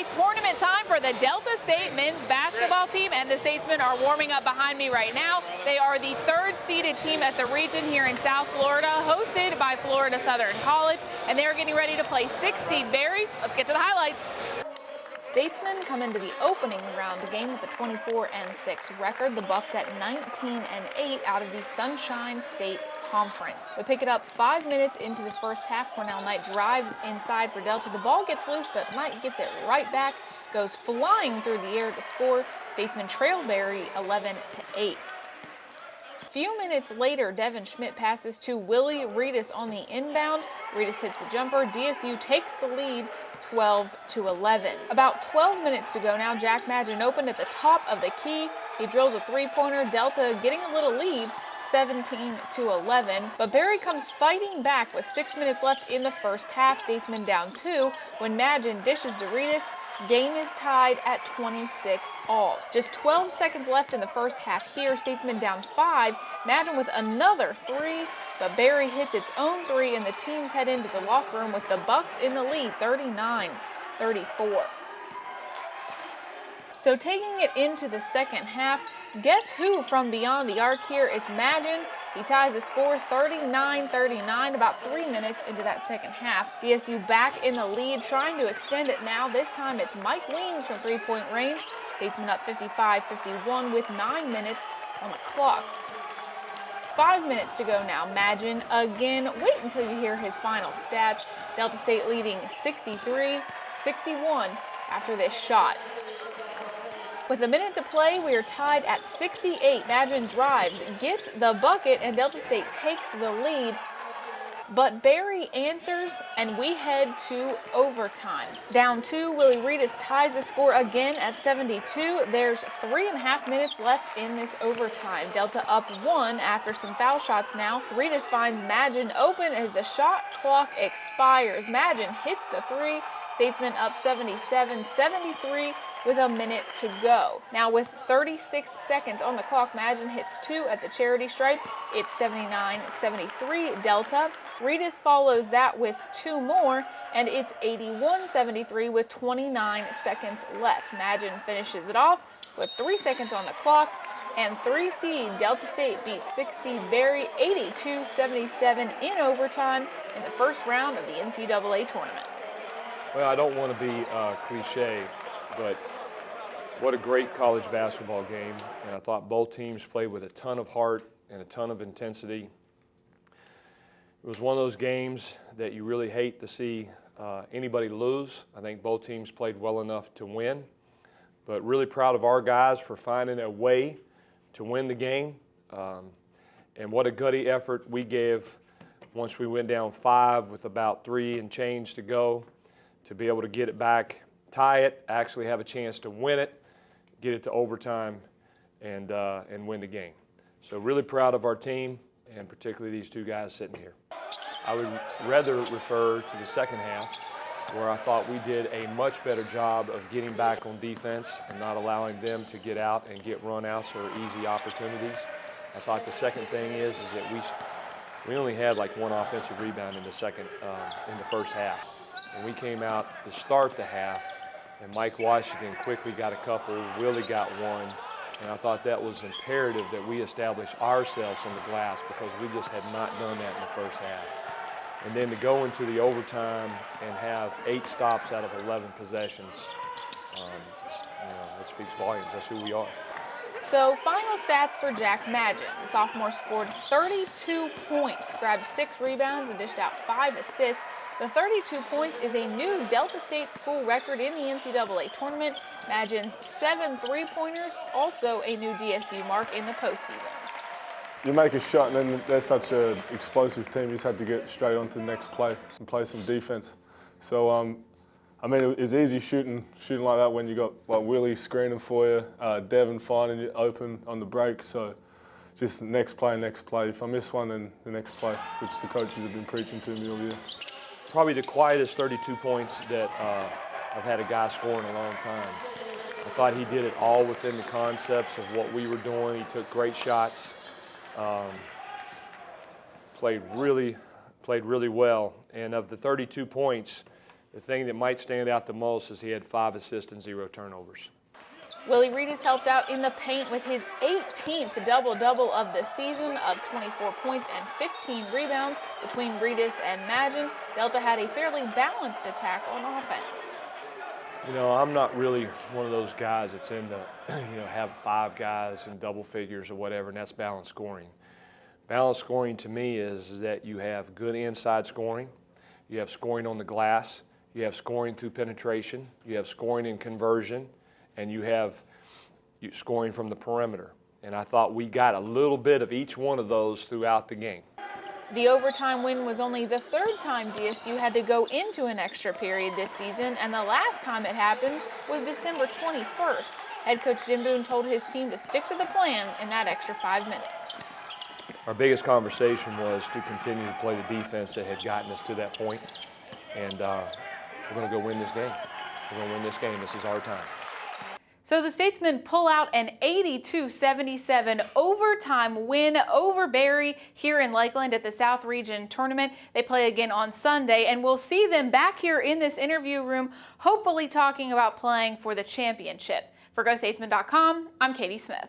NCAA tournament time for the Delta State men's basketball team, and the Statesmen are warming up behind me right now. They are the third-seeded team at the region here in South Florida, hosted by Florida Southern College, and they are getting ready to play 6-seed Berry. Let's get to the highlights. Statesmen come into the opening round game with a 24-6 record. The Bucks at 19-8 out of the Sunshine State Conference. They pick it up 5 minutes into the first half. Cornell Knight drives inside for Delta. The ball gets loose, but Knight gets it right back, goes flying through the air to score. Statesmen trail Berry 11-8. A few minutes later, Devin Schmidt passes to Willie Reedus on the inbound. Reedus hits the jumper. DSU takes the lead 12-11. About 12 minutes to go now. Jack Madgen opened at the top of the key. He drills a three-pointer. Delta getting a little lead, 17-11. But Berry comes fighting back with 6 minutes left in the first half. Statesmen down 2 when Madgen dishes to Reedus. Game is tied at 26 all. Just 12 seconds left in the first half here. Statesmen down 5. Madgen with another 3, but Berry hits its own 3, and the teams head into the locker room with the Bucks in the lead, 39-34. So taking it into the second half, guess who from beyond the arc here? It's Madgen. He ties the score 39-39 about 3 minutes into that second half. DSU back in the lead, trying to extend it now. This time it's Mike Weems from three-point range. Statesmen up 55-51 with 9 minutes on the clock. 5 minutes to go now. Madgen again. Wait until you hear his final stats. Delta State leading 63-61 after this shot. With a minute to play, we are tied at 68. Madgen drives, gets the bucket, and Delta State takes the lead. But Berry answers, and we head to overtime. Down 2, Willie Reedus ties the score again at 72. There's 3.5 minutes left in this overtime. Delta up 1 after some foul shots now. Reedus finds Madgen open as the shot clock expires. Madgen hits the 3. Statesmen up 77-73. with a minute to go. Now with 36 seconds on the clock, Madgen hits 2 at the charity stripe. It's 79-73 Delta. Reedus follows that with 2 more, and it's 81-73 with 29 seconds left. Madgen finishes it off with 3 seconds on the clock, and 3-seed Delta State beats 6-seed Berry 82-77 in overtime in the first round of the NCAA tournament. Well, I don't want to be cliche, but what a great college basketball game. And I thought both teams played with a ton of heart and a ton of intensity. It was one of those games that you really hate to see anybody lose. I think both teams played well enough to win, but really proud of our guys for finding a way to win the game. And what a gutty effort we gave once we went down 5 with about 3 and change to go, to be able to get it back, tie it, actually have a chance to win it, get it to overtime, and win the game. So really proud of our team, and particularly these 2 guys sitting here. I would rather refer to the second half, where I thought we did a much better job of getting back on defense and not allowing them to get out and get run-outs or easy opportunities. I thought the second thing is that we only had like 1 offensive rebound in the first half. And we came out to start the half, and Mike Washington quickly got a couple, Willie got 1, and I thought that was imperative that we establish ourselves on the glass, because we just had not done that in the first half. And then to go into the overtime and have 8 stops out of 11 possessions, that speaks volumes. That's who we are. So final stats for Jack Madgen. The sophomore scored 32 points, grabbed 6 rebounds, and dished out 5 assists. The 32 points is a new Delta State school record in the NCAA tournament. Madgen's 7 3-pointers, also a new DSU mark in the postseason. You make a shot, and then they're such an explosive team, you just had to get straight on to the next play and play some defense. So, I mean, it's easy shooting like that when you got like Willie screening for you, Devin finding you open on the break. So just next play. If I miss one, then the next play, which the coaches have been preaching to me all year. Probably the quietest 32 points that I've had a guy score in a long time. I thought he did it all within the concepts of what we were doing. He took great shots, played really well. And of the 32 points, the thing that might stand out the most is he had 5 assists and 0 turnovers. Willie Reedus helped out in the paint with his 18th double-double of the season of 24 points and 15 rebounds. Between Reedus and Magin, Delta had a fairly balanced attack on offense. You know, I'm not really one of those guys that's into, have 5 guys in double figures or whatever, and that's balanced scoring. Balanced scoring to me is that you have good inside scoring, you have scoring on the glass, you have scoring through penetration, you have scoring in conversion, and you have scoring from the perimeter. And I thought we got a little bit of each one of those throughout the game. The overtime win was only the 3rd time DSU had to go into an extra period this season, and the last time it happened was December 21st. Head coach Jim Boone told his team to stick to the plan in that extra 5 minutes. Our biggest conversation was to continue to play the defense that had gotten us to that point, and we're going to go win this game. We're going to win this game. This is our time. So the Statesmen pull out an 82-77 overtime win over Berry here in Lakeland at the South Region Tournament. They play again on Sunday, and we'll see them back here in this interview room, hopefully talking about playing for the championship. For GoStatesmen.com, I'm Katie Smith.